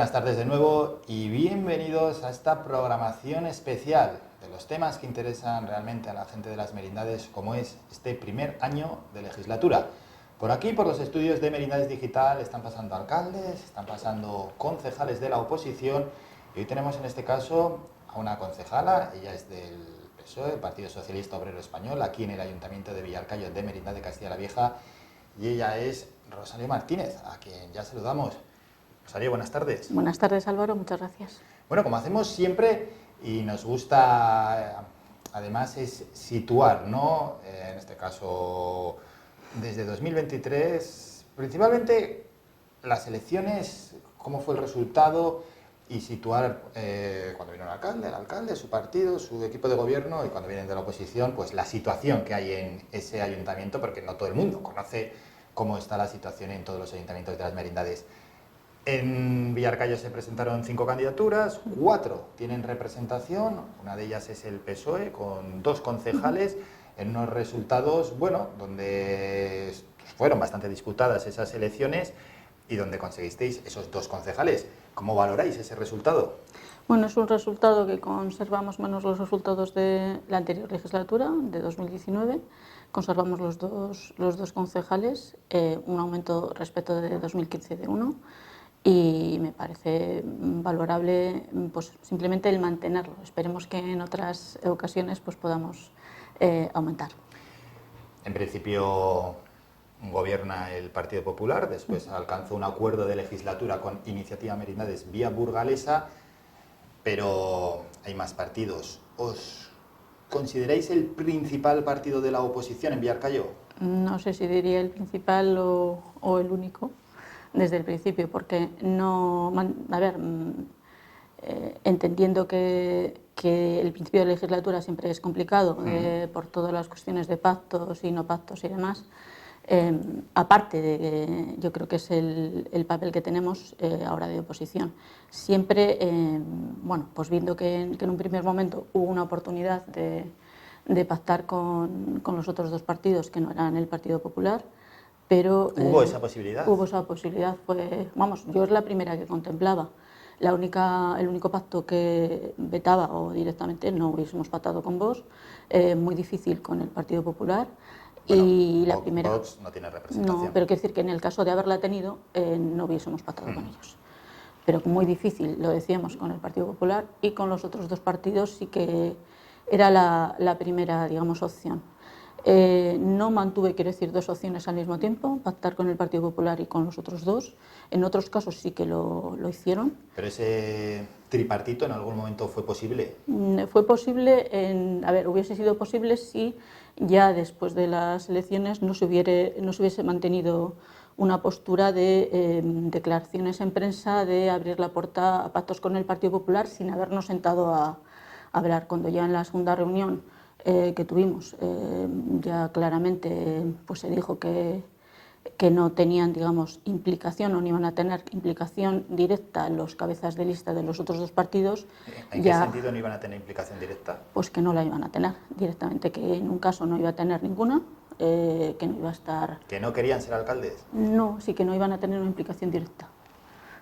Buenas tardes de nuevo y bienvenidos a esta programación especial de los temas que interesan realmente a la gente de Las Merindades, como es este primer año de legislatura. Por aquí, por los estudios de Merindades Digital, están pasando alcaldes, están pasando concejales de la oposición y hoy tenemos en este caso a una concejala, ella es del PSOE, el Partido Socialista Obrero Español, aquí en el Ayuntamiento de Villarcayo de Merindad de Castilla la Vieja, y ella es Rosario Martínez, a quien ya saludamos. Rosario, buenas tardes. Buenas tardes, Álvaro, muchas gracias. Bueno, como hacemos siempre y nos gusta, además, es situar, ¿no? En este caso, desde 2023, principalmente las elecciones, cómo fue el resultado y situar cuando vino el alcalde, su partido, su equipo de gobierno y cuando vienen de la oposición, pues la situación que hay en ese ayuntamiento, porque no todo el mundo conoce cómo está la situación en todos los ayuntamientos de las merindades. En Villarcayo se presentaron 5 candidaturas, 4 tienen representación, una de ellas es el PSOE, con 2 concejales, en unos resultados, bueno, donde fueron bastante disputadas esas elecciones y donde conseguisteis esos 2 concejales. ¿Cómo valoráis ese resultado? Bueno, es un resultado que conservamos menos los resultados de la anterior legislatura, de 2019. Conservamos los dos concejales, un aumento respecto de 2015 de 1. Y me parece valorable pues, simplemente el mantenerlo. Esperemos que en otras ocasiones pues, podamos aumentar. En principio gobierna el Partido Popular, después alcanzó un acuerdo de legislatura con Iniciativa Merindades vía burgalesa, pero hay más partidos. ¿Os consideráis el principal partido de la oposición en Villarcayo? No sé si diría el principal o el único. Desde el principio, porque no, a ver, entendiendo que el principio de legislatura siempre es complicado por todas las cuestiones de pactos y no pactos y demás, aparte de, yo creo que es el papel que tenemos ahora de oposición, siempre, bueno, pues viendo que en un primer momento hubo una oportunidad de pactar con los otros 2 partidos que no eran el Partido Popular. Pero, ¿Hubo esa posibilidad? Hubo esa posibilidad, vamos, yo es la primera que contemplaba. El único pacto que vetaba o directamente no hubiésemos pactado con Vox, muy difícil con el Partido Popular. Bueno, y la primera. Vox no tiene representación. No, pero quiero decir que en el caso de haberla tenido, no hubiésemos pactado con ellos. Pero muy difícil, lo decíamos, con el Partido Popular y con los otros 2 partidos sí que era la primera, digamos, opción. No mantuve, quiero decir, 2 opciones al mismo tiempo, pactar con el Partido Popular y con los otros 2. En otros casos sí que lo hicieron. ¿Pero ese tripartito en algún momento fue posible? Fue posible, hubiese sido posible si ya después de las elecciones no se hubiese mantenido una postura de declaraciones en prensa de abrir la puerta a pactos con el Partido Popular sin habernos sentado a hablar. Cuando ya en la segunda reunión que tuvimos, ya claramente pues se dijo que no tenían, digamos, implicación o no iban a tener implicación directa los cabezas de lista de los otros 2 partidos. ¿En qué sentido no iban a tener implicación directa? Pues que no la iban a tener directamente, que en un caso no iba a tener ninguna, que no iba a estar... ¿Que no querían ser alcaldes? No, sí que no iban a tener una implicación directa.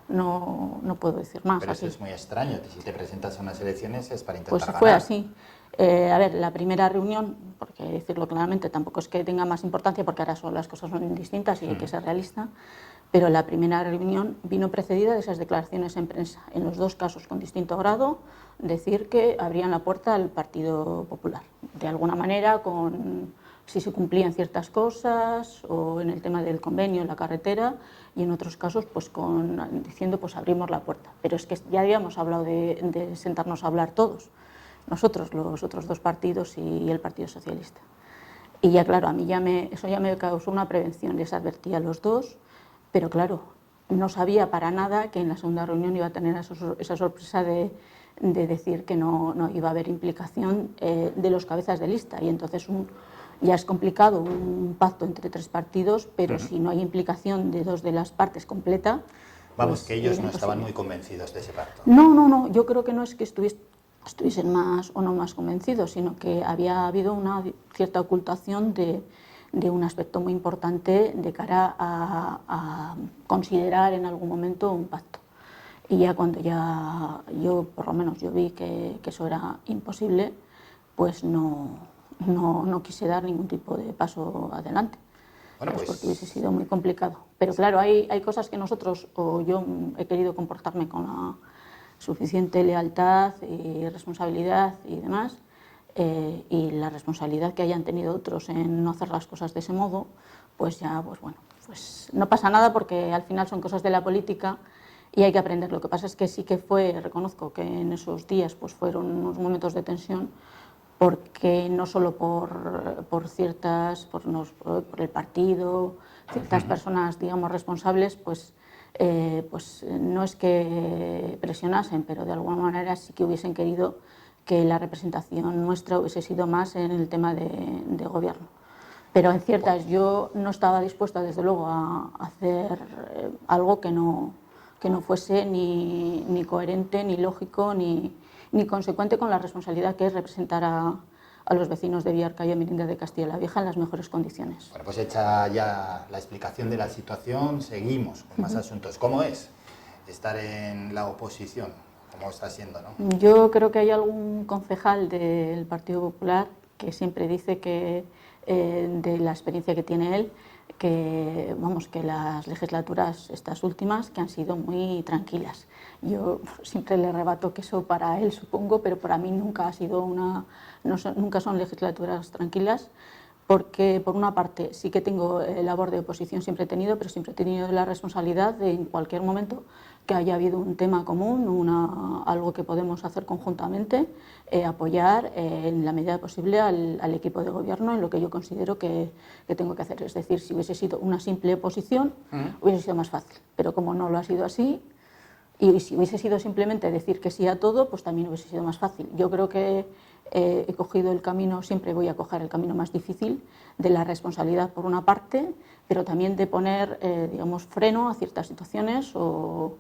No puedo decir más. Pero así. eso es muy extraño, que si te presentas a unas elecciones es para intentar ganar. Pues fue así. La primera reunión, porque decirlo claramente tampoco es que tenga más importancia porque ahora las cosas son distintas y hay que ser realista, pero la primera reunión vino precedida de esas declaraciones en prensa, en los 2 casos con distinto grado, decir que abrían la puerta al Partido Popular, de alguna manera si se cumplían ciertas cosas o en el tema del convenio en la carretera y en otros casos pues diciendo pues abrimos la puerta. Pero es que ya habíamos hablado de sentarnos a hablar todos, nosotros, los otros 2 partidos y el Partido Socialista. Y ya claro, a mí eso ya me causó una prevención, les advertí a los 2, pero claro, no sabía para nada que en la segunda reunión iba a tener esa sorpresa de decir que no iba a haber implicación de los cabezas de lista y entonces ya es complicado un pacto entre 3 partidos, pero si no hay implicación de 2 de las partes completa... Vamos, pues, que ellos no estaban muy convencidos de ese pacto. No, yo creo que no es que estuviesen más o no más convencidos, sino que había habido una cierta ocultación de un aspecto muy importante de cara a considerar en algún momento un pacto. Y ya cuando ya yo, por lo menos yo vi que eso era imposible, pues no quise dar ningún tipo de paso adelante. Bueno, ¿Sabes? pues Porque hubiese sido muy complicado. Pero claro, hay cosas que nosotros, o yo he querido comportarme con la suficiente lealtad y responsabilidad y demás, y la responsabilidad que hayan tenido otros en no hacer las cosas de ese modo, pues ya, pues bueno, pues no pasa nada porque al final son cosas de la política y hay que aprender. Lo que pasa es que sí que reconozco que en esos días pues fueron unos momentos de tensión, porque no solo por el partido, ciertas personas, digamos, responsables, pues no es que presionasen, pero de alguna manera sí que hubiesen querido que la representación nuestra hubiese sido más en el tema de gobierno. Pero en ciertas yo no estaba dispuesta, desde luego, a hacer algo que no fuese ni coherente, ni lógico, ni consecuente con la responsabilidad que es representar a los vecinos de Villarcayo y Mirinda de Castilla la Vieja en las mejores condiciones. Bueno, pues hecha ya la explicación de la situación, seguimos con más asuntos. ¿Cómo es estar en la oposición? ¿Cómo está siendo, no? Yo creo que hay algún concejal del Partido Popular que siempre dice que, de la experiencia que tiene él, que las legislaturas, estas últimas, que han sido muy tranquilas. Yo siempre le rebato que eso para él, supongo, pero para mí nunca ha sido nunca son legislaturas tranquilas, porque por una parte sí que tengo labor de oposición, siempre he tenido, pero siempre he tenido la responsabilidad de en cualquier momento que haya habido un tema común, algo que podemos hacer conjuntamente, apoyar en la medida posible al equipo de gobierno en lo que yo considero que tengo que hacer. Es decir, si hubiese sido una simple oposición, hubiese sido más fácil, pero como no lo ha sido así, y si hubiese sido simplemente decir que sí a todo, pues también hubiese sido más fácil. Yo creo que he cogido el camino, siempre voy a coger el camino más difícil de la responsabilidad por una parte, pero también de poner, digamos, freno a ciertas situaciones o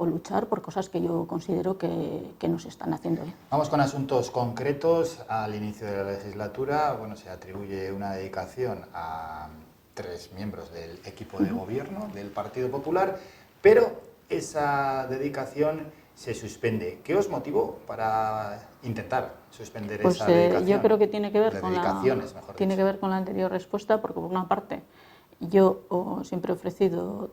luchar por cosas que yo considero que no se están haciendo bien. Vamos con asuntos concretos. Al inicio de la legislatura, bueno, se atribuye una dedicación a 3 miembros del equipo de gobierno del Partido Popular, pero esa dedicación se suspende. ¿Qué os motivó para intentar suspender esa dedicación? Yo creo que tiene que ver tiene que ver con la anterior respuesta, porque por una parte yo siempre he ofrecido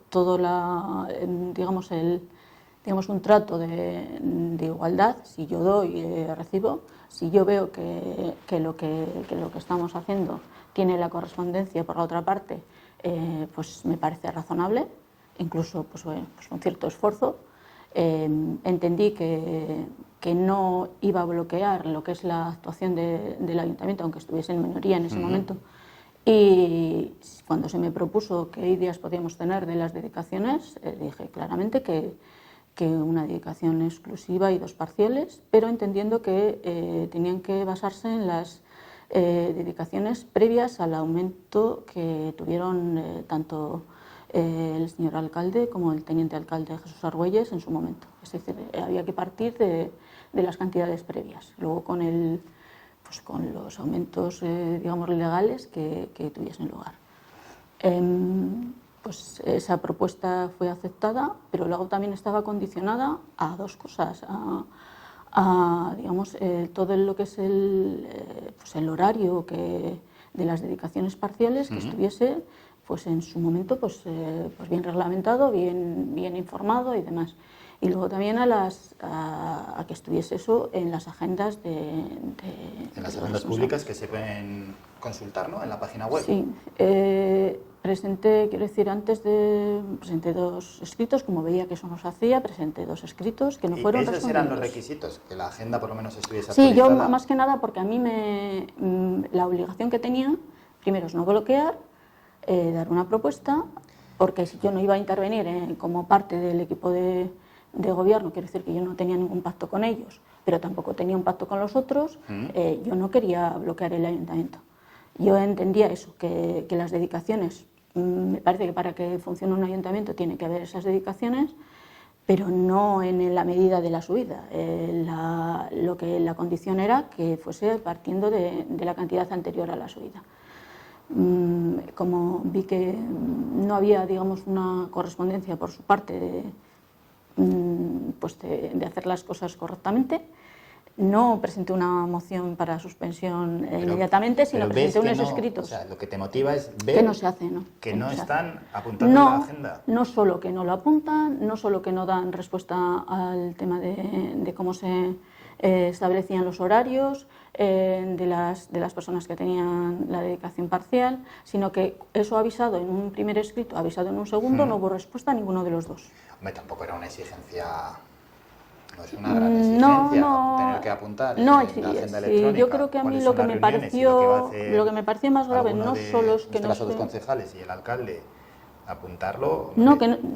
digamos un trato de igualdad. Si yo doy, recibo. Si yo veo que lo que estamos haciendo tiene la correspondencia por la otra parte, pues me parece razonable, incluso pues con cierto esfuerzo. Entendí que no iba a bloquear lo que es la actuación del ayuntamiento, aunque estuviese en minoría en ese momento. Y cuando se me propuso qué ideas podíamos tener de las dedicaciones, dije claramente que una dedicación exclusiva y 2 parciales, pero entendiendo que tenían que basarse en las dedicaciones previas al aumento que tuvieron tanto el señor alcalde como el teniente alcalde Jesús Argüelles en su momento. Es decir, había que partir de las cantidades previas. Luego con los aumentos, digamos, legales que tuviesen lugar. Pues esa propuesta fue aceptada, pero luego también estaba condicionada a 2 cosas, digamos, todo lo que es el horario de las dedicaciones parciales, que estuviese pues en su momento pues bien reglamentado, bien informado y demás. Y luego también a que estuviese eso en las agendas en las agendas públicas que se pueden consultar, ¿no?, en la página web. Sí, presenté 2 escritos, como veía que eso nos hacía, presenté 2 escritos que no fueron respondidos. ¿Esos eran los requisitos? Que la agenda por lo menos estuviese actualizada. Sí, yo más que nada porque a mí la obligación que tenía, primero es no bloquear, dar una propuesta, porque si yo no iba a intervenir como parte del equipo de gobierno, quiero decir que yo no tenía ningún pacto con ellos, pero tampoco tenía un pacto con los otros, yo no quería bloquear el ayuntamiento. Yo entendía eso, que las dedicaciones, me parece que para que funcione un ayuntamiento tiene que haber esas dedicaciones, pero no en la medida de la subida. La condición era que fuese partiendo de la cantidad anterior a la subida. Como vi que no había, digamos, una correspondencia por su parte pues de hacer las cosas correctamente. No presenté una moción para suspensión inmediatamente, sino presenté unos escritos. O sea, lo que te motiva es ver que no se hace, ¿no? Que no están apuntando en la agenda. No solo que no lo apuntan, no solo que no dan respuesta al tema de cómo se establecían los horarios de las personas que tenían la dedicación parcial, sino que eso avisado en un primer escrito, avisado en un segundo, no hubo respuesta a ninguno de los dos. Hombre, tampoco era una exigencia. No es una gran exigencia tener que apuntar en la agenda electrónica. Yo creo que a mí lo que me pareció más grave no solo es que no los concejales y el alcalde apuntarlo.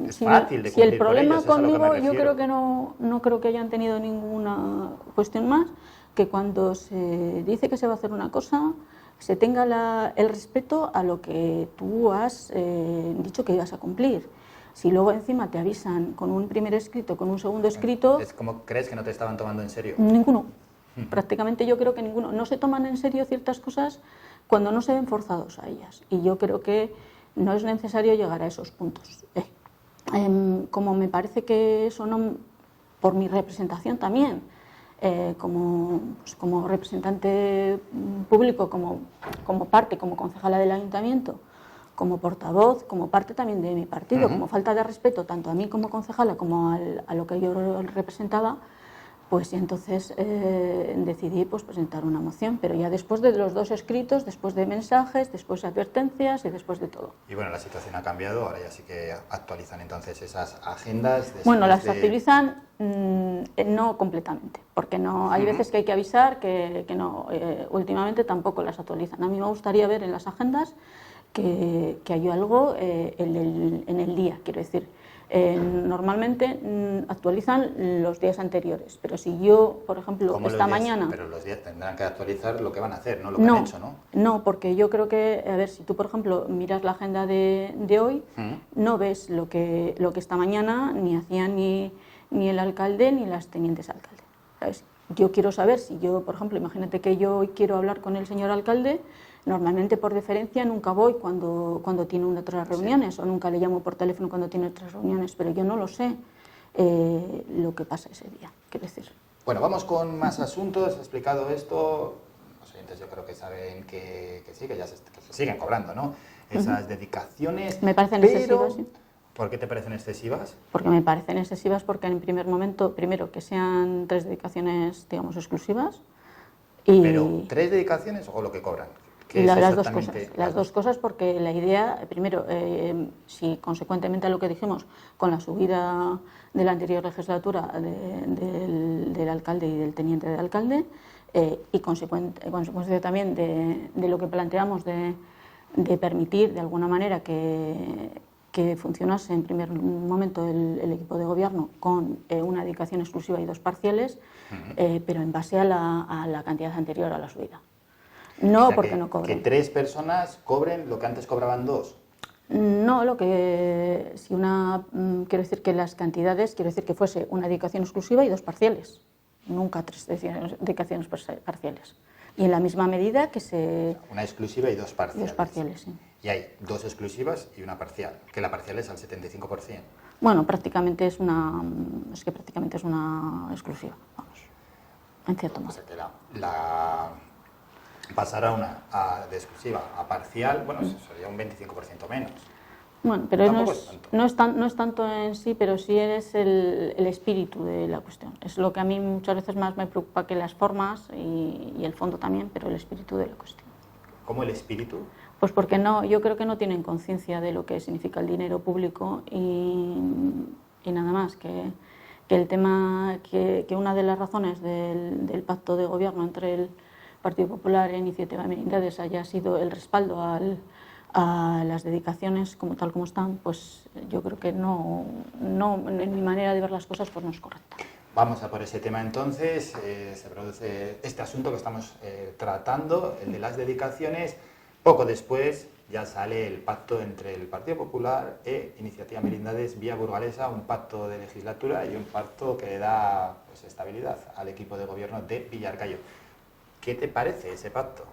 Es si fácil de cumplir. Si el por problema ellos, conmigo, yo creo que no creo que hayan tenido ninguna cuestión más que cuando se dice que se va a hacer una cosa se tenga el respeto a lo que tú has dicho que ibas a cumplir. Si luego encima te avisan con un primer escrito, con un segundo escrito... ¿Es como crees que no te estaban tomando en serio? Ninguno. Prácticamente yo creo que ninguno. No se toman en serio ciertas cosas cuando no se ven forzados a ellas. Y yo creo que no es necesario llegar a esos puntos. Como me parece que eso no... Por mi representación también, como representante público, como parte, como concejala del ayuntamiento, como portavoz, como parte también de mi partido, como falta de respeto tanto a mí como concejala como a lo que yo representaba, pues y entonces decidí pues presentar una moción, pero ya después de los dos escritos, después de mensajes, después de advertencias y después de todo. Y bueno, la situación ha cambiado, ahora ya sí que actualizan entonces esas agendas. Bueno, las actualizan no completamente, porque no hay veces que hay que avisar que no, últimamente tampoco las actualizan. A mí me gustaría ver en las agendas que hay algo en el día, quiero decir. Normalmente actualizan los días anteriores, pero si yo, por ejemplo, esta mañana... Pero los días tendrán que actualizar lo que van a hacer, no lo que han hecho, ¿no? No, porque yo creo que, a ver, si tú, por ejemplo, miras la agenda de hoy, no ves lo que esta mañana ni hacían ni el alcalde ni las tenientes alcalde, ¿sabes? Yo quiero saber si yo, por ejemplo, imagínate que yo hoy quiero hablar con el señor alcalde. Normalmente, por deferencia, nunca voy cuando tiene otras reuniones, o nunca le llamo por teléfono cuando tiene otras reuniones, pero yo no lo sé lo que pasa ese día, quiero decir. Bueno, vamos con más asuntos. He explicado esto. Los oyentes yo creo que saben que sí, que se siguen cobrando, ¿no? Esas dedicaciones. Me parecen excesivas, sí. ¿Por qué te parecen excesivas? Porque me parecen excesivas porque en primer momento, primero, que sean 3 dedicaciones, digamos, exclusivas. ¿Pero 3 dedicaciones o lo que cobran? Las dos cosas, porque la idea, primero, si consecuentemente a lo que dijimos con la subida de la anterior legislatura del alcalde y del teniente de alcalde, y consecuencia también de lo que planteamos de permitir de alguna manera que funcionase en primer momento el equipo de gobierno con una dedicación exclusiva y 2 parciales, pero en base a la cantidad anterior a la subida. No, o sea, porque no cobren. Que 3 personas cobren lo que antes cobraban 2. No, quiero decir que las cantidades, quiero decir que fuese una dedicación exclusiva y 2 parciales, nunca 3 dedicaciones parciales. Y en la misma medida que se... Una exclusiva y 2 parciales. 2 parciales, sí. Y hay 2 exclusivas y una parcial, que la parcial es al 75%. Bueno, prácticamente es una exclusiva, vamos, en cierto modo. O sea que pasar de exclusiva a parcial, bueno, sería un 25% menos. Bueno, pero no es tanto en sí, pero sí es el espíritu de la cuestión. Es lo que a mí muchas veces más me preocupa que las formas y el fondo también, pero el espíritu de la cuestión. ¿Cómo el espíritu? Pues porque yo creo que no tienen conciencia de lo que significa el dinero público y nada más, que el tema, que una de las razones del pacto de gobierno entre el Partido Popular e Iniciativa Merindades haya sido el respaldo a las dedicaciones tal como están, pues yo creo que no, en mi manera de ver las cosas, pues no es correcta. Vamos a por ese tema entonces. Se produce este asunto que estamos tratando, el de las dedicaciones. Poco después ya sale el pacto entre el Partido Popular e Iniciativa Merindades vía burgalesa, un pacto de legislatura y un pacto que da pues, estabilidad al equipo de gobierno de Villarcayo. ¿Qué te parece ese pacto?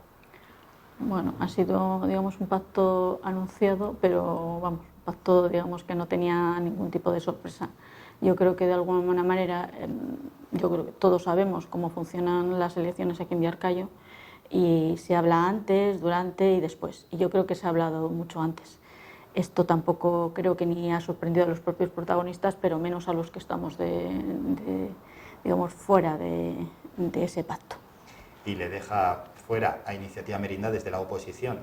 Bueno, ha sido, digamos, un pacto anunciado, pero vamos, un pacto, digamos, que no tenía ningún tipo de sorpresa. Yo creo que de alguna manera, yo creo que todos sabemos cómo funcionan las elecciones aquí en Villarcayo y se habla antes, durante y después. Y yo creo que se ha hablado mucho antes. Esto tampoco creo que ni ha sorprendido a los propios protagonistas, pero menos a los que estamos digamos, fuera de ese pacto. Y le deja fuera a Iniciativa Merindad desde la oposición.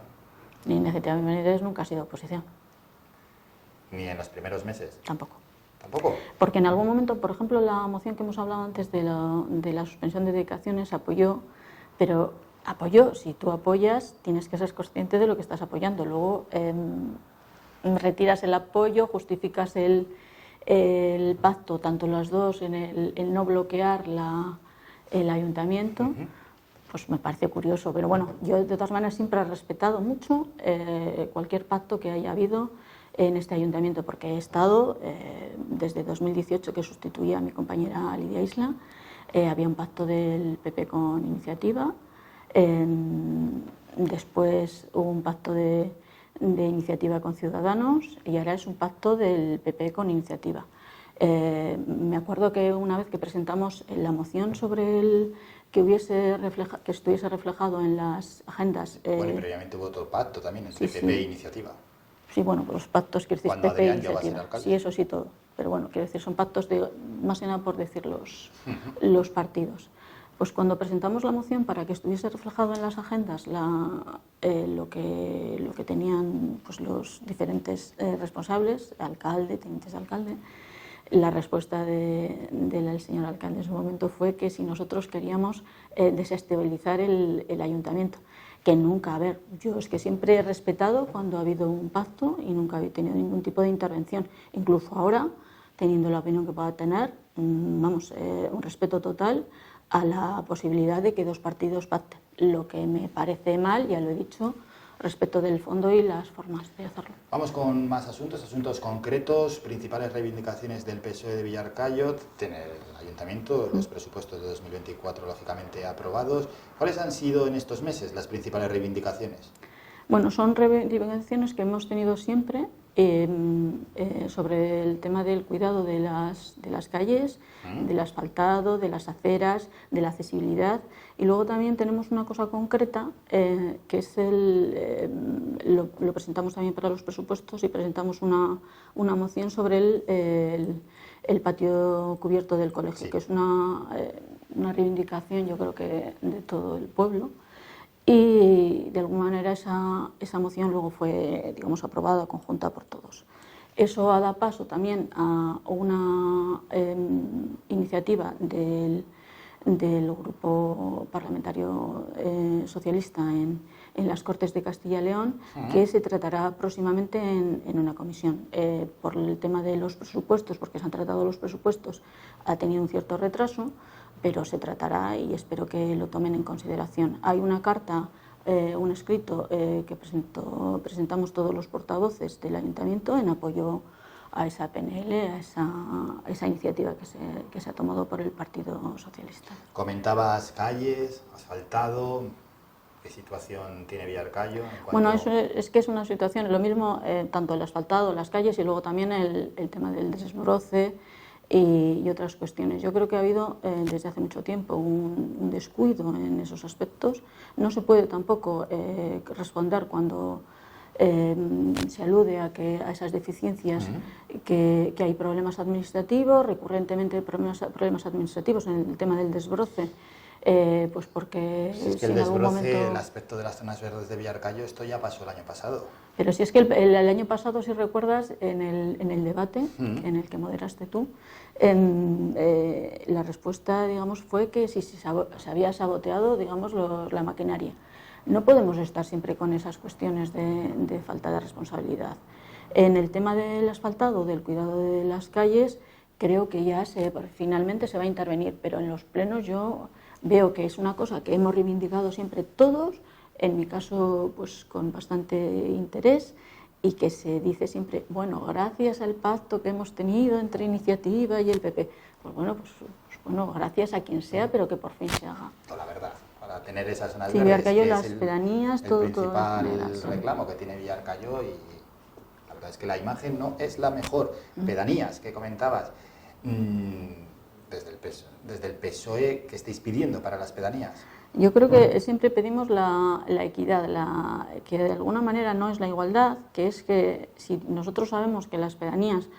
Iniciativa Merindad nunca ha sido oposición. Ni en los primeros meses. Tampoco. ¿Tampoco? Porque en algún momento, por ejemplo, la moción que hemos hablado antes de la suspensión de dedicaciones apoyó, pero apoyó, si tú apoyas, tienes que ser consciente de lo que estás apoyando. Luego retiras el apoyo, justificas el pacto, tanto las dos, en el no bloquear el ayuntamiento. Pues me parece curioso, pero bueno, yo de todas maneras siempre he respetado mucho cualquier pacto que haya habido en este ayuntamiento, porque he estado desde 2018, que sustituía a mi compañera Lidia Isla, había un pacto del PP con Iniciativa, después hubo un pacto de Iniciativa con Ciudadanos y ahora es un pacto del PP con Iniciativa. Me acuerdo que una vez que presentamos la moción sobre que estuviese reflejado en las agendas. Bueno, y previamente hubo otro pacto también entre PP e Iniciativa. Sí, bueno, pues los pactos, quiero decir, Cuando PP e Adrián ya va a ser Iniciativa. alcalde. Sí, eso sí, todo. Pero bueno, quiero decir, son pactos más que nada por decir los partidos. Pues cuando presentamos la moción para que estuviese reflejado en las agendas lo que tenían pues, los diferentes responsables, alcalde, tenientes de alcalde, la respuesta del señor alcalde en su momento fue que si nosotros queríamos desestabilizar el ayuntamiento, que nunca, a ver, yo es que siempre he respetado cuando ha habido un pacto y nunca he tenido ningún tipo de intervención, incluso ahora, teniendo la opinión que pueda tener, vamos, un respeto total a la posibilidad de que dos partidos pacten. Lo que me parece mal, ya lo he dicho, respecto del fondo y las formas de hacerlo. Vamos con más asuntos concretos, principales reivindicaciones del PSOE de Villarcayo, tiene el ayuntamiento, los presupuestos de 2024 lógicamente aprobados. ¿Cuáles han sido en estos meses las principales reivindicaciones? Bueno, son reivindicaciones que hemos tenido siempre sobre el tema del cuidado de las calles, del asfaltado, de las aceras, de la accesibilidad. Y luego también tenemos una cosa concreta, que es lo presentamos también para los presupuestos y presentamos una moción sobre el patio cubierto del colegio, sí, que es una reivindicación, yo creo que de todo el pueblo. Y de alguna manera esa moción luego fue, digamos, aprobada conjunta por todos. Eso ha dado paso también a una iniciativa del grupo parlamentario socialista en las Cortes de Castilla y León, que se tratará próximamente en una comisión. Por el tema de los presupuestos, porque se han tratado los presupuestos, ha tenido un cierto retraso, pero se tratará y espero que lo tomen en consideración. Hay una carta, un escrito que presentamos todos los portavoces del Ayuntamiento en apoyo a esa PNL, a esa iniciativa que se ha tomado por el Partido Socialista. Comentabas calles, asfaltado. ¿Qué situación tiene Villarcayo? Bueno, eso es que es una situación, lo mismo, tanto el asfaltado, las calles y luego también el tema del desbroce y otras cuestiones. Yo creo que ha habido desde hace mucho tiempo un descuido en esos aspectos. No se puede tampoco responder cuando se alude a esas deficiencias, que hay problemas administrativos, recurrentemente problemas administrativos en el tema del desbroce. Pues porque si es que el desbroce, el aspecto de las zonas verdes de Villarcayo, esto ya pasó el año pasado. Pero si es que el año pasado, si recuerdas, en el debate en el que moderaste tú, la respuesta, digamos, fue que si se había saboteado, digamos, la maquinaria. No podemos estar siempre con esas cuestiones de falta de responsabilidad. En el tema del asfaltado, del cuidado de las calles, creo que ya finalmente se va a intervenir, pero en los plenos yo veo que es una cosa que hemos reivindicado siempre todos, en mi caso pues con bastante interés, y que se dice siempre, bueno, gracias al pacto que hemos tenido entre Iniciativa y el PP. Pues bueno, gracias a quien sea, pero que por fin se haga. La verdad, para tener esas zonas sí, verdes, Villarcayo, las pedanías, el principal reclamo que tiene Villarcayo, y la verdad es que la imagen no es la mejor. Pedanías, que comentabas. desde el PSOE, ¿qué estáis pidiendo para las pedanías? Yo creo que siempre pedimos la equidad, que de alguna manera no es la igualdad, que es que si nosotros sabemos que las pedanías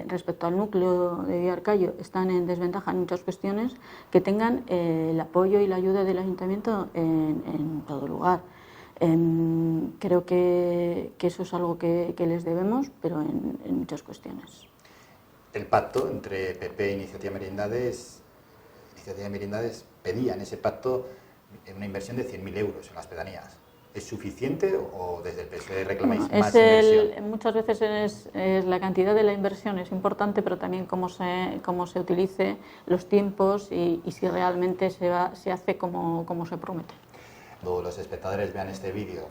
respecto al núcleo de Villarcayo están en desventaja en muchas cuestiones, que tengan el apoyo y la ayuda del ayuntamiento en todo lugar. Creo que eso es algo que les debemos, pero en muchas cuestiones. El pacto entre PP e Iniciativa Merindades pedían ese pacto una inversión de 100.000 euros en las pedanías. ¿Es suficiente o desde el PSOE reclamáis más inversión? Muchas veces es la cantidad de la inversión es importante, pero también cómo se utilice los tiempos y si realmente se hace como se promete. Cuando los espectadores vean este vídeo,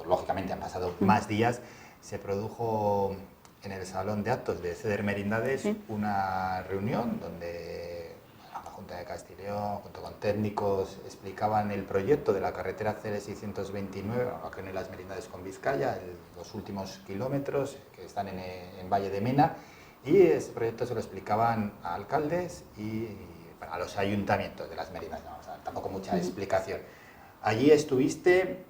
lógicamente han pasado más días, se produjo en el Salón de Actos de CEDER Merindades una reunión donde la Junta de Castilla y León, junto con técnicos, explicaban el proyecto de la carretera CL629, que une las Merindades con Vizcaya, los últimos kilómetros que están en Valle de Mena, y ese proyecto se lo explicaban a alcaldes y a los ayuntamientos de las Merindades. No, o sea, tampoco mucha explicación. Allí estuviste,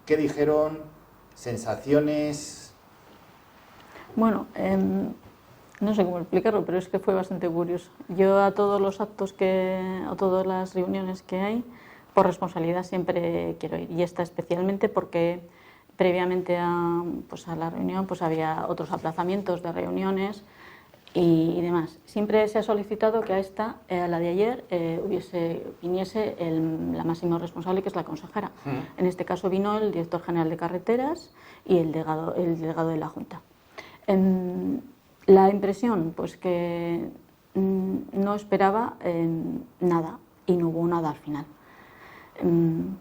¿qué dijeron? ¿Sensaciones? Bueno, no sé cómo explicarlo, pero es que fue bastante curioso. Yo a todos los actos a todas las reuniones que hay, por responsabilidad siempre quiero ir. Y esta especialmente porque previamente a la reunión había otros aplazamientos de reuniones y demás. Siempre se ha solicitado que a la de ayer, viniese la máxima responsable, que es la consejera. En este caso vino el director general de carreteras y el delegado de la Junta. La impresión, pues que no esperaba nada y no hubo nada al final.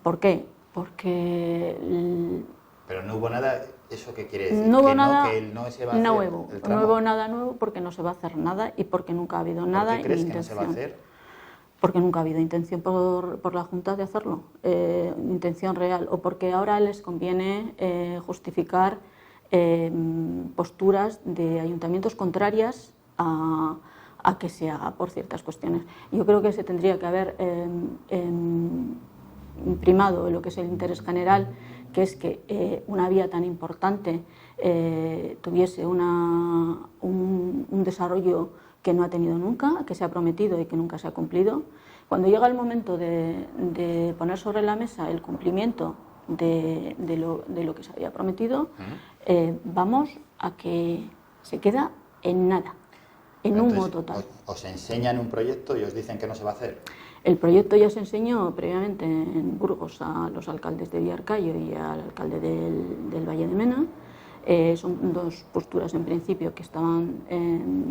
¿Por qué? Porque... Pero no hubo nada, ¿eso qué quiere decir? No hubo nada, que no se va a hacer el tramo. No hubo nada nuevo porque no se va a hacer nada y porque nunca ha habido nada. ¿Por qué crees que no se va a hacer? Porque nunca ha habido intención por la Junta de hacerlo, intención real, o porque ahora les conviene justificar posturas de ayuntamientos contrarias a que se haga por ciertas cuestiones. Yo creo que se tendría que haber primado lo que es el interés general, que es que una vía tan importante tuviese un desarrollo que no ha tenido nunca, que se ha prometido y que nunca se ha cumplido. Cuando llega el momento de poner sobre la mesa el cumplimiento de lo que se había prometido, vamos a que se queda en nada, en humo total. Os enseñan un proyecto y os dicen que no se va a hacer. El proyecto ya se enseñó previamente en Burgos a los alcaldes de Villarcayo y al alcalde del Valle de Mena. Son dos posturas en principio que estaban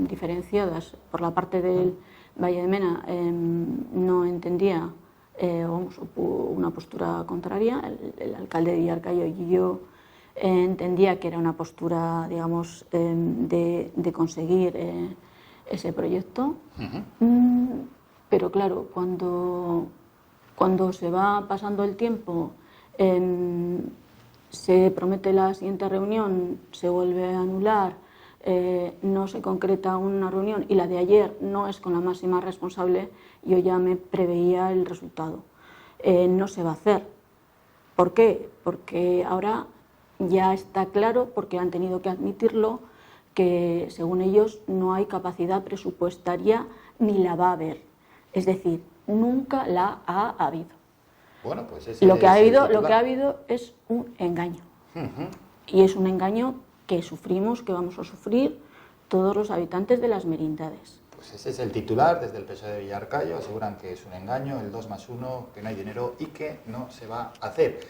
diferenciadas. Por la parte del Valle de Mena no entendía una postura contraria. El alcalde de Villarcayo y yo entendía que era una postura, digamos, de conseguir ese proyecto. Pero claro, cuando se va pasando el tiempo, se promete la siguiente reunión, se vuelve a anular, no se concreta una reunión y la de ayer no es con la máxima responsable, yo ya me preveía el resultado. No se va a hacer. ¿Por qué? Porque ahora ya está claro, porque han tenido que admitirlo, que según ellos no hay capacidad presupuestaria ni la va a haber. Es decir, nunca la ha habido. Bueno, pues lo que ha habido es un engaño. Y es un engaño que sufrimos, que vamos a sufrir todos los habitantes de las merindades. Pues ese es el titular desde el PSOE de Villarcayo. Aseguran que es un engaño, el 2+1, que no hay dinero y que no se va a hacer.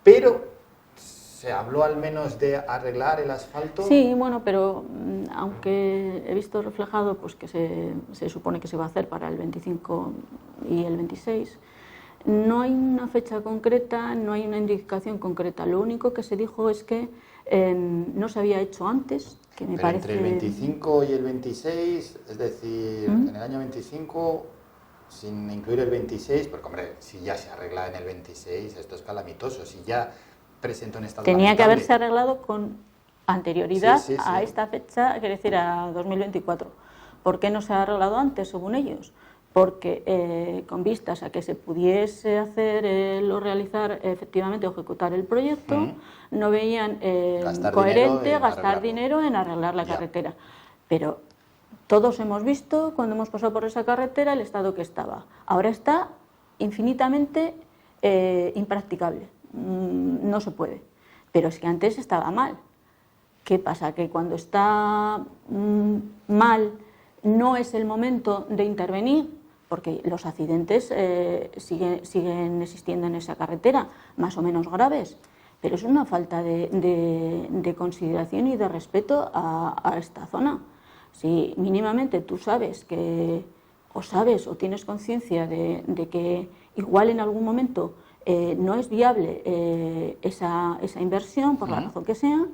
Pero ¿se habló al menos de arreglar el asfalto? Sí, bueno, pero aunque he visto reflejado pues que se supone que se va a hacer para el 25 y el 26, no hay una fecha concreta, no hay una indicación concreta. Lo único que se dijo es que no se había hecho antes, que me parece... Entre el 25 y el 26, es decir, en el año 25, sin incluir el 26, porque hombre, si ya se arregla en el 26, esto es calamitoso, si ya presenta un estado tenía lamentable. que haberse arreglado con anterioridad Sí, sí, a sí. esta fecha, quiere decir a 2024. ¿Por qué no se ha arreglado antes, según ellos? Porque con vistas a que se pudiese hacer o realizar efectivamente o ejecutar el proyecto, no veían Gastar dinero coherente en gastar arreglarlo. dinero en arreglar la Ya. carretera. Pero todos hemos visto, cuando hemos pasado por esa carretera, el estado que estaba. Ahora está infinitamente impracticable. No se puede. Pero es que antes estaba mal. ¿Qué pasa? Que cuando está mal no es el momento de intervenir, porque los accidentes siguen existiendo en esa carretera, más o menos graves, pero es una falta de consideración y de respeto a esta zona. Si mínimamente tú sabes o tienes conciencia de que igual en algún momento no es viable esa inversión, por la razón que sea,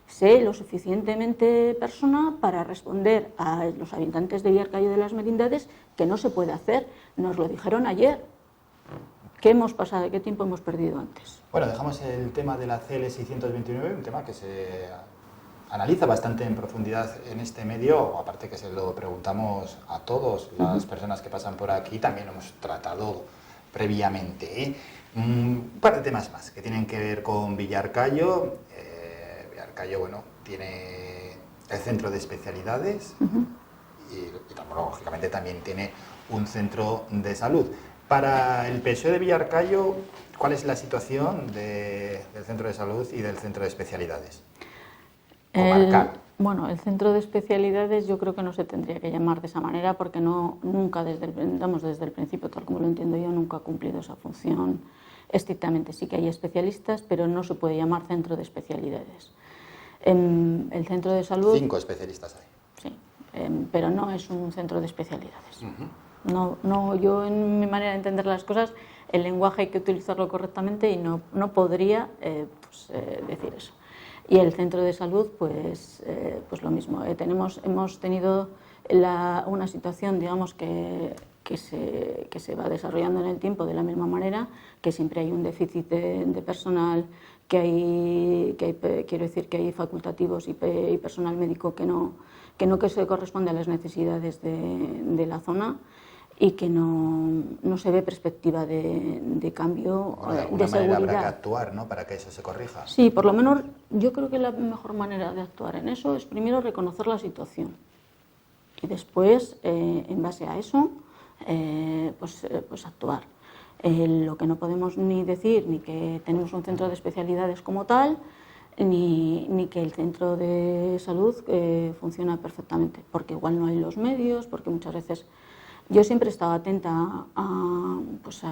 sé lo suficientemente persona para responder a los habitantes de Villarcayo de las Merindades que no se puede hacer. Nos lo dijeron ayer. ¿Qué hemos pasado? ¿Qué tiempo hemos perdido antes? Bueno, dejamos el tema de la CL 629, un tema que se analiza bastante en profundidad en este medio, aparte que se lo preguntamos a todas las personas que pasan por aquí, también lo hemos tratado previamente, ¿eh? Un par de temas más que tienen que ver con Villarcayo. Villarcayo, bueno, tiene el centro de especialidades y lógicamente también tiene un centro de salud. Para el PSOE de Villarcayo, ¿cuál es la situación del centro de salud y del centro de especialidades? Comarcal. Bueno, el centro de especialidades yo creo que no se tendría que llamar de esa manera porque nunca desde el principio, tal como lo entiendo yo, nunca ha cumplido esa función estrictamente. Sí que hay especialistas, pero no se puede llamar centro de especialidades. El centro de salud... 5 especialistas hay. Sí, pero no es un centro de especialidades. No, yo en mi manera de entender las cosas, el lenguaje hay que utilizarlo correctamente y no podría decir eso. Y el centro de salud, pues lo mismo. Hemos tenido una situación, digamos, que se va desarrollando en el tiempo de la misma manera, que siempre hay un déficit de personal, quiero decir que hay facultativos y personal médico que se corresponde a las necesidades de la zona y que no se ve perspectiva de cambio, Bueno, de alguna de seguridad. manera habrá que actuar, ¿no?, para que eso se corrija. Sí, por lo menos yo creo que la mejor manera de actuar en eso es primero reconocer la situación y después, en base a eso, pues actuar. Lo que no podemos ni decir ni que tenemos un centro de especialidades como tal, ni que el centro de salud funciona perfectamente, porque igual no hay los medios, porque muchas veces... Yo siempre he estado atenta a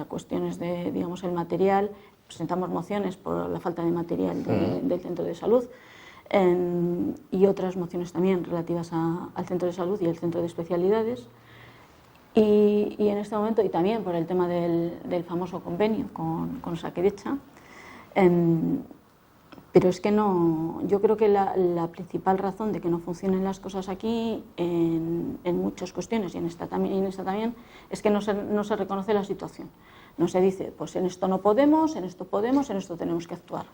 cuestiones de, digamos, el material. Presentamos mociones por la falta de material del centro de salud y otras mociones también relativas al centro de salud y el centro de especialidades. Y en este momento, y también por el tema del famoso convenio con Osakidetza, pero es que yo creo que la principal razón de que no funcionen las cosas aquí en muchas cuestiones y en esta también es que no se reconoce la situación. No se dice, pues en esto no podemos, en esto podemos, en esto tenemos que actuar.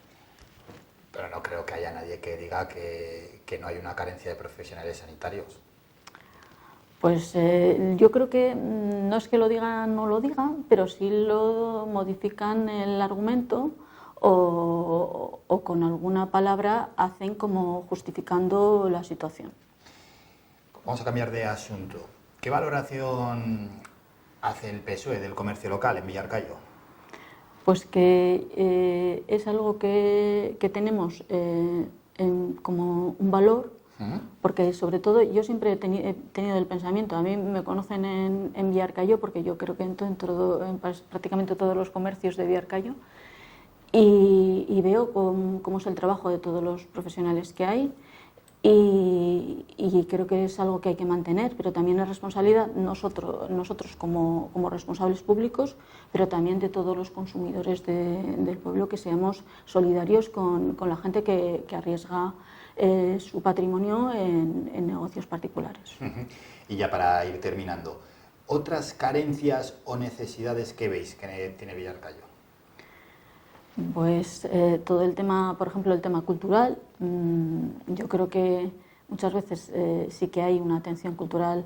Pero no creo que haya nadie que diga que no hay una carencia de profesionales sanitarios. Pues yo creo que no es que lo digan o no lo digan, pero sí lo modifican el argumento o con alguna palabra hacen como justificando la situación. Vamos a cambiar de asunto. ¿Qué valoración hace el PSOE del comercio local en Villarcayo? Pues que es algo que tenemos como un valor, porque sobre todo yo siempre he tenido el pensamiento, a mí me conocen en Villarcayo porque yo creo que en prácticamente todos los comercios de Villarcayo y veo cómo es el trabajo de todos los profesionales que hay y creo que es algo que hay que mantener, pero también es responsabilidad nosotros como responsables públicos, pero también de todos los consumidores del pueblo, que seamos solidarios con la gente que arriesga su patrimonio en negocios particulares. Y ya para ir terminando, ¿otras carencias o necesidades que veis que tiene Villarcayo? Pues todo el tema, por ejemplo, el tema cultural, yo creo que muchas veces sí que hay una atención cultural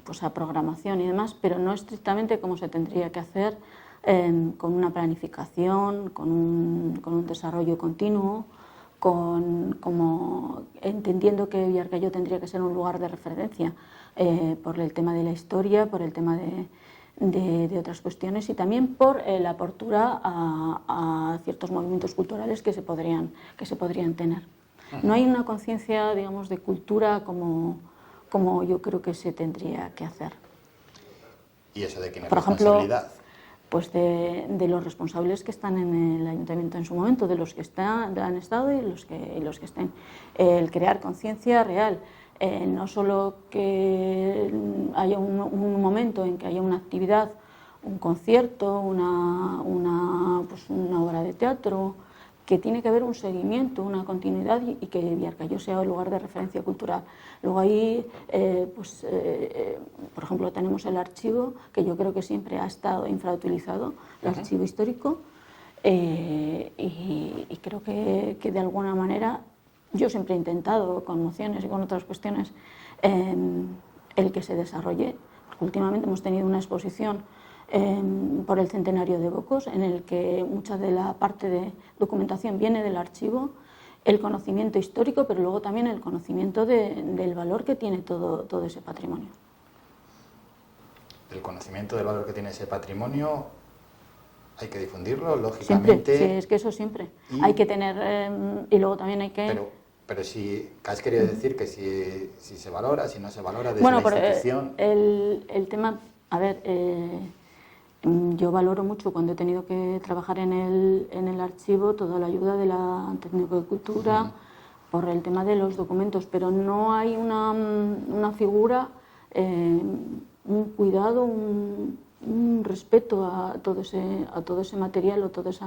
pues a programación y demás, pero no estrictamente como se tendría que hacer, con una planificación, con un desarrollo continuo, como entendiendo que Villarcayo tendría que ser un lugar de referencia por el tema de la historia, por el tema de otras cuestiones y también por la apertura a ciertos movimientos culturales que se podrían tener. No hay una conciencia, digamos, de cultura como yo creo que se tendría que hacer. ¿Y eso de quién es Por ejemplo, responsabilidad? pues de los responsables que están en el ayuntamiento en su momento, de los que han estado y los que estén. El crear conciencia real, no solo que haya un momento en que haya una actividad, un concierto, una obra de teatro, que tiene que haber un seguimiento, una continuidad y que Villarcayo sea el lugar de referencia cultural. Luego ahí, por ejemplo, tenemos el archivo, que yo creo que siempre ha estado infrautilizado, el archivo histórico, y creo que de alguna manera yo siempre he intentado, con mociones y con otras cuestiones, el que se desarrolle. Porque últimamente hemos tenido una exposición por el centenario de Bocos, en el que mucha de la parte de documentación viene del archivo, el conocimiento histórico, pero luego también el conocimiento del valor que tiene todo ese patrimonio. El conocimiento del valor que tiene ese patrimonio hay que difundirlo, lógicamente. Siempre, sí, es que eso siempre. Hay que tener, y luego también hay que... Pero si has querido decir que si se valora, si no se valora desde la institución... el tema, a ver, yo valoro mucho cuando he tenido que trabajar en el archivo toda la ayuda de la técnico de cultura por el tema de los documentos, pero no hay una figura, un cuidado, un respeto a todo ese material o todos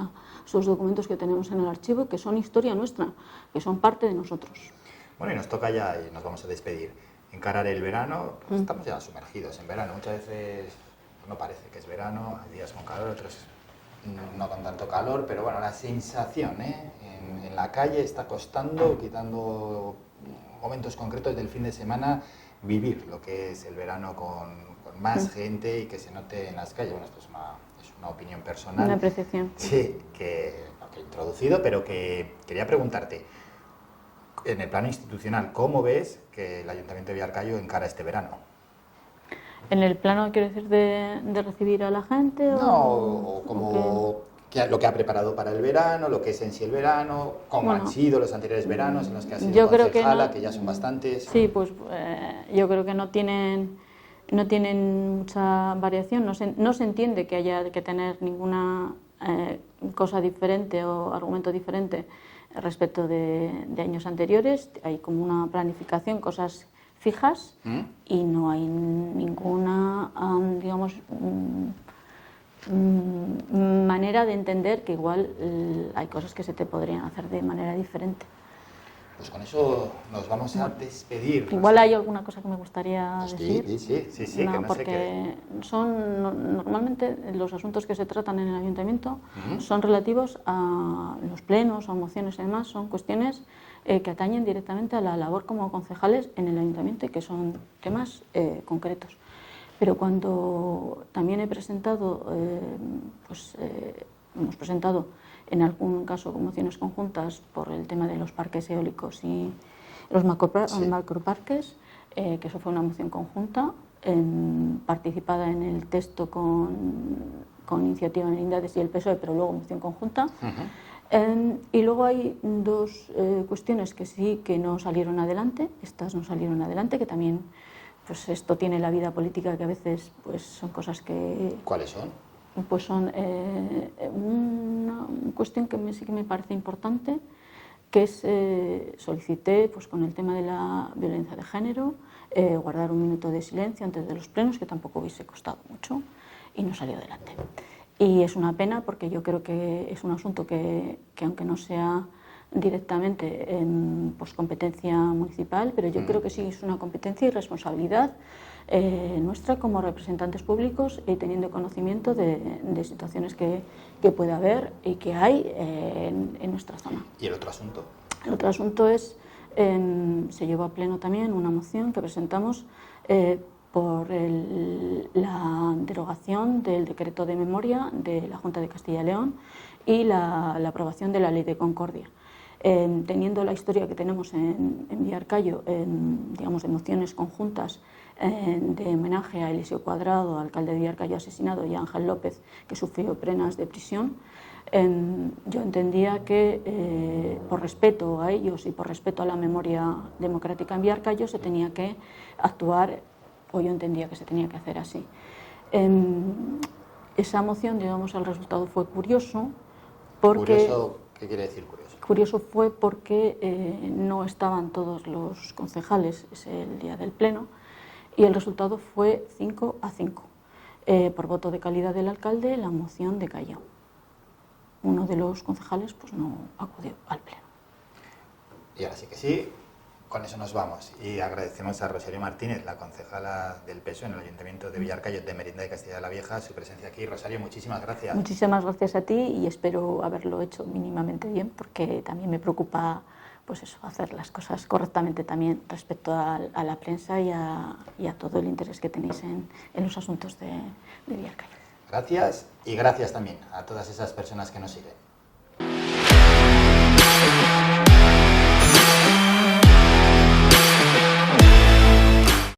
esos documentos que tenemos en el archivo, que son historia nuestra, que son parte de nosotros. Bueno, y nos toca ya, y nos vamos a despedir, encarar el verano. Estamos ya sumergidos en verano, muchas veces no parece que es verano, hay días con calor, otros no con tanto calor, pero bueno, la sensación en la calle está costando, quitando momentos concretos del fin de semana, vivir lo que es el verano con más gente y que se note en las calles. Bueno, esto es una opinión personal. Una apreciación. Sí, que he introducido, pero que quería preguntarte, en el plano institucional, ¿cómo ves que el Ayuntamiento de Villarcayo encara este verano? ¿En el plano, quiero decir, de recibir a la gente? O como lo que ha preparado para el verano, lo que es en sí el verano, cómo han sido los anteriores veranos en los que ha sido concejala, que ya son bastantes. Sí, pues yo creo que no tienen mucha variación, no se entiende que haya que tener ninguna cosa diferente o argumento diferente respecto de años anteriores. Hay como una planificación, cosas fijas y no hay ninguna, digamos, manera de entender que igual hay cosas que se te podrían hacer de manera diferente. Pues con eso nos vamos a despedir. Igual hay alguna cosa que me gustaría decir. Sí, no, que no porque normalmente los asuntos que se tratan en el ayuntamiento son relativos a los plenos o mociones y demás, son cuestiones que atañen directamente a la labor como concejales en el ayuntamiento y que son temas concretos. Pero cuando también he presentado, hemos presentado en algún caso mociones conjuntas por el tema de los parques eólicos y los macroparques, que eso fue una moción conjunta, participada en el texto con Iniciativa en Indades y el PSOE, pero luego moción conjunta. Y luego hay dos cuestiones que sí que no salieron adelante, estas no salieron adelante, que también pues esto tiene la vida política, que a veces pues son cosas que... ¿Cuáles son? Pues son una cuestión que sí que me parece importante, que es, solicité pues con el tema de la violencia de género, guardar un minuto de silencio antes de los plenos, que tampoco hubiese costado mucho, y no salió adelante. Y es una pena porque yo creo que es un asunto que aunque no sea directamente en pues, competencia municipal, pero yo creo que sí es una competencia y responsabilidad nuestra como representantes públicos, teniendo conocimiento de situaciones que puede haber y que hay en nuestra zona. ¿Y el otro asunto? El otro asunto es, se llevó a pleno también una moción que presentamos por la derogación del decreto de memoria de la Junta de Castilla y León y la aprobación de la Ley de Concordia. Teniendo la historia que tenemos en Villarcayo, digamos, de mociones conjuntas de homenaje a Eliseo Cuadrado, alcalde de Villarcayo asesinado, y a Ángel López, que sufrió penas de prisión, yo entendía que por respeto a ellos y por respeto a la memoria democrática en Villarcayo se tenía que actuar, o yo entendía que se tenía que hacer así. Esa moción, digamos, el resultado fue curioso porque... ¿Curioso? ¿Qué quiere decir curioso? Curioso fue porque no estaban todos los concejales ese día del pleno y el resultado fue 5-5. Por voto de calidad del alcalde, la moción decayó. Uno de los concejales pues no acudió al pleno. Y ahora sí que sí, con eso nos vamos. Y agradecemos a Rosario Martínez, la concejala del PSOE en el Ayuntamiento de Villarcayo de Merinda de Castilla la Vieja, su presencia aquí. Rosario, muchísimas gracias. Muchísimas gracias a ti y espero haberlo hecho mínimamente bien, porque también me preocupa pues eso, hacer las cosas correctamente también respecto a la prensa y a todo el interés que tenéis en los asuntos de Villarcayo. Gracias y gracias también a todas esas personas que nos siguen.